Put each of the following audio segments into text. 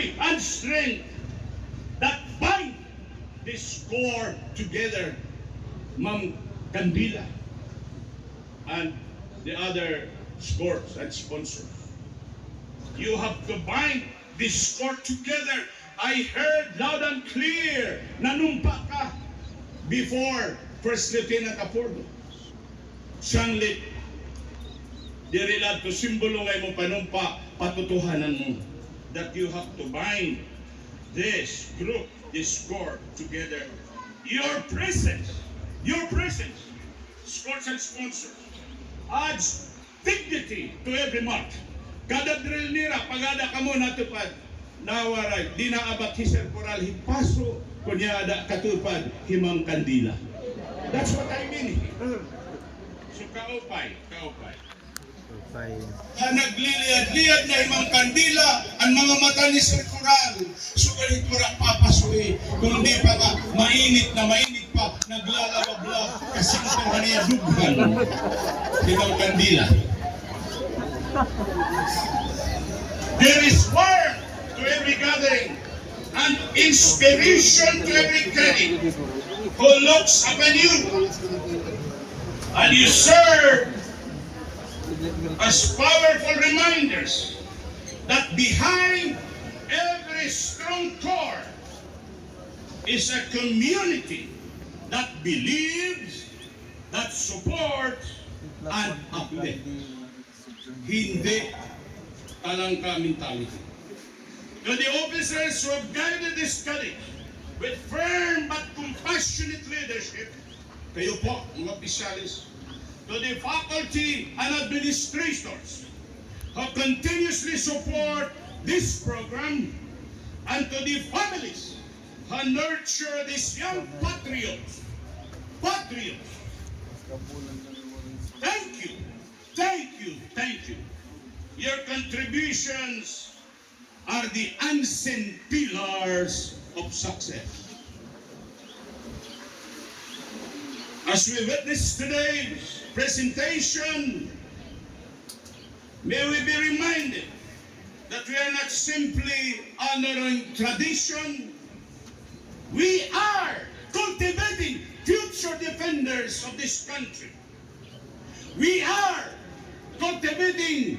unity and strength that bind this core together, Ma'am Candila and the other sports and sponsors. You have to bind this core together. I heard loud and clear, nanumpa ka before First Lieutenant Apordo. Sanglit, dirilad to simbolo ngay mo panumpa, patutuhanan mo that you have to bind this group, this core together. Your presence, sports and sponsors, adds dignity to every march. Kada drill nira, pagada ka mo natupad, nawaray, di na abat hisar koral, hipaso, kunya ada katupad, himang Candila. That's what I mean. So kaupay. Nagliliyad-liyad na himang Candila, ang mga mata ni Sir Coral, sugalit mo rin papasuhi, kung di pa ka, mainit pa, naglalababla, kasi ito kaniya dughan. Himang Candila. There is warmth to every gathering and inspiration to every credit who looks upon you, and you serve as powerful reminders that behind every strong core is a community that believes, that supports, and uplifts. Hindi talangka mentality. To the officers who have guided this college with firm but compassionate leadership, kayo po, mga opisyalis, to the faculty and administrators who continuously support this program, and to the families who nurture these young patriots. Thank you. Your contributions are the unseen pillars of success. As we witness today's presentation, may we be reminded that we are not simply honoring tradition, we are cultivating future defenders of this country. We are cultivating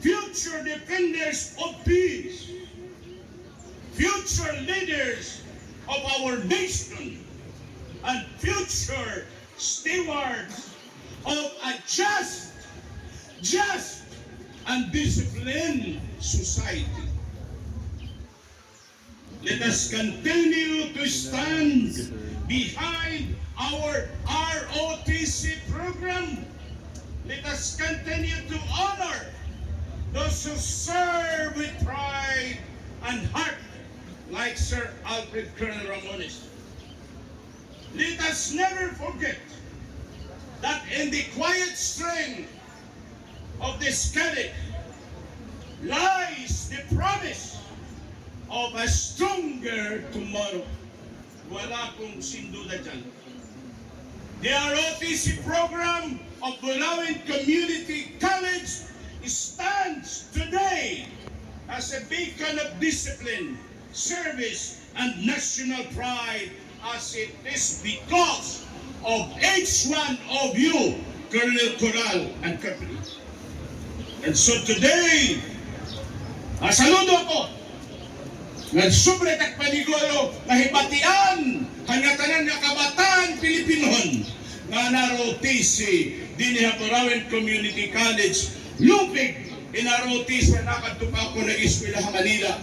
future defenders of peace, future leaders of our nation, and future stewards of a just and disciplined society. Let us continue to stand behind our ROTC program. Let us continue to honor those who serve with pride and heart, like Sir Alfred Colonel Ramones. Let us never forget that in the quiet strength of this college lies the promise of a stronger tomorrow. Wala kong sinduda dyan. The ROTC program of Bulawin Community College stands today as a beacon of discipline, service, and national pride, as it is because of each one of you, Colonel Coral and company. And so today, saludo ko, nagsubret at panigulo na hibatian hangatanan nga kabataan Pilipinohon nga na-ROTC din ni Bulawin Community College lupig in-ROTC na nakatupa ko na Eskwela Manila,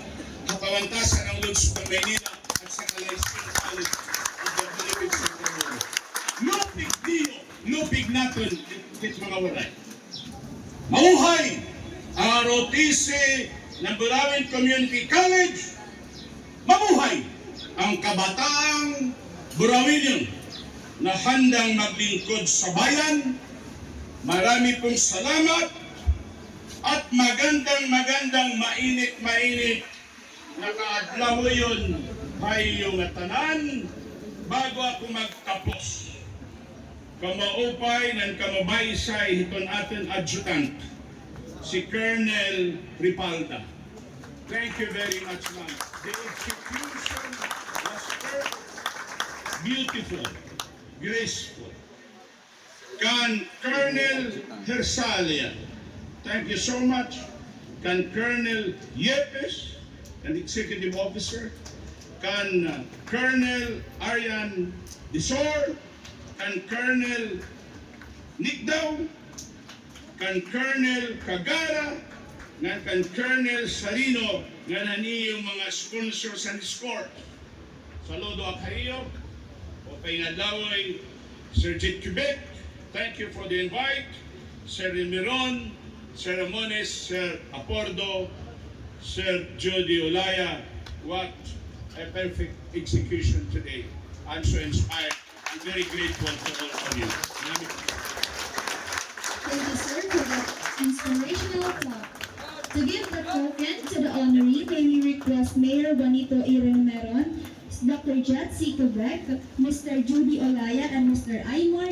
kapawantasan ng lungsod ng Maynila at sa Kalaysing College of the Philippines. Lupig diyo, lupig natin ito mga walay. Mauhay ang ROTC ng Bulawin Community College. Mabuhay ang kabataang Burawinion na handang maglingkod sa bayan. Marami pong salamat at magandang mainit na kaadlaw yun ay yung tanan bago ako magtapos. Kamaupay ng kamabaysay hiton atin adjutant si Colonel Ripalda. Thank you very much, ma'am. The execution was perfect, beautiful, graceful. Can Colonel Hersalia, thank you so much. Can Colonel Yepes, an executive officer. Can Colonel Arian Disor. Can Colonel Nikdaw. Kan Colonel Cagara, nga kan Colonel Sarino, nga nani yung mga sponsors and scores. Saludo akayo, o paingadlaway, Sir Jit Quebec, thank you for the invite, Sir Miron, Sir Ramones, Sir Apordo, Sir Judy Olaya, what a perfect execution today. I'm so inspired. I'm very grateful to all of you. Thank you, sir, for that inspirational talk. To give the token to the honoree, may we request Mayor Juanito Iron Meron, Dr. Jet C. Quebec, Mr. Judy Olaya, and Mr. Aymar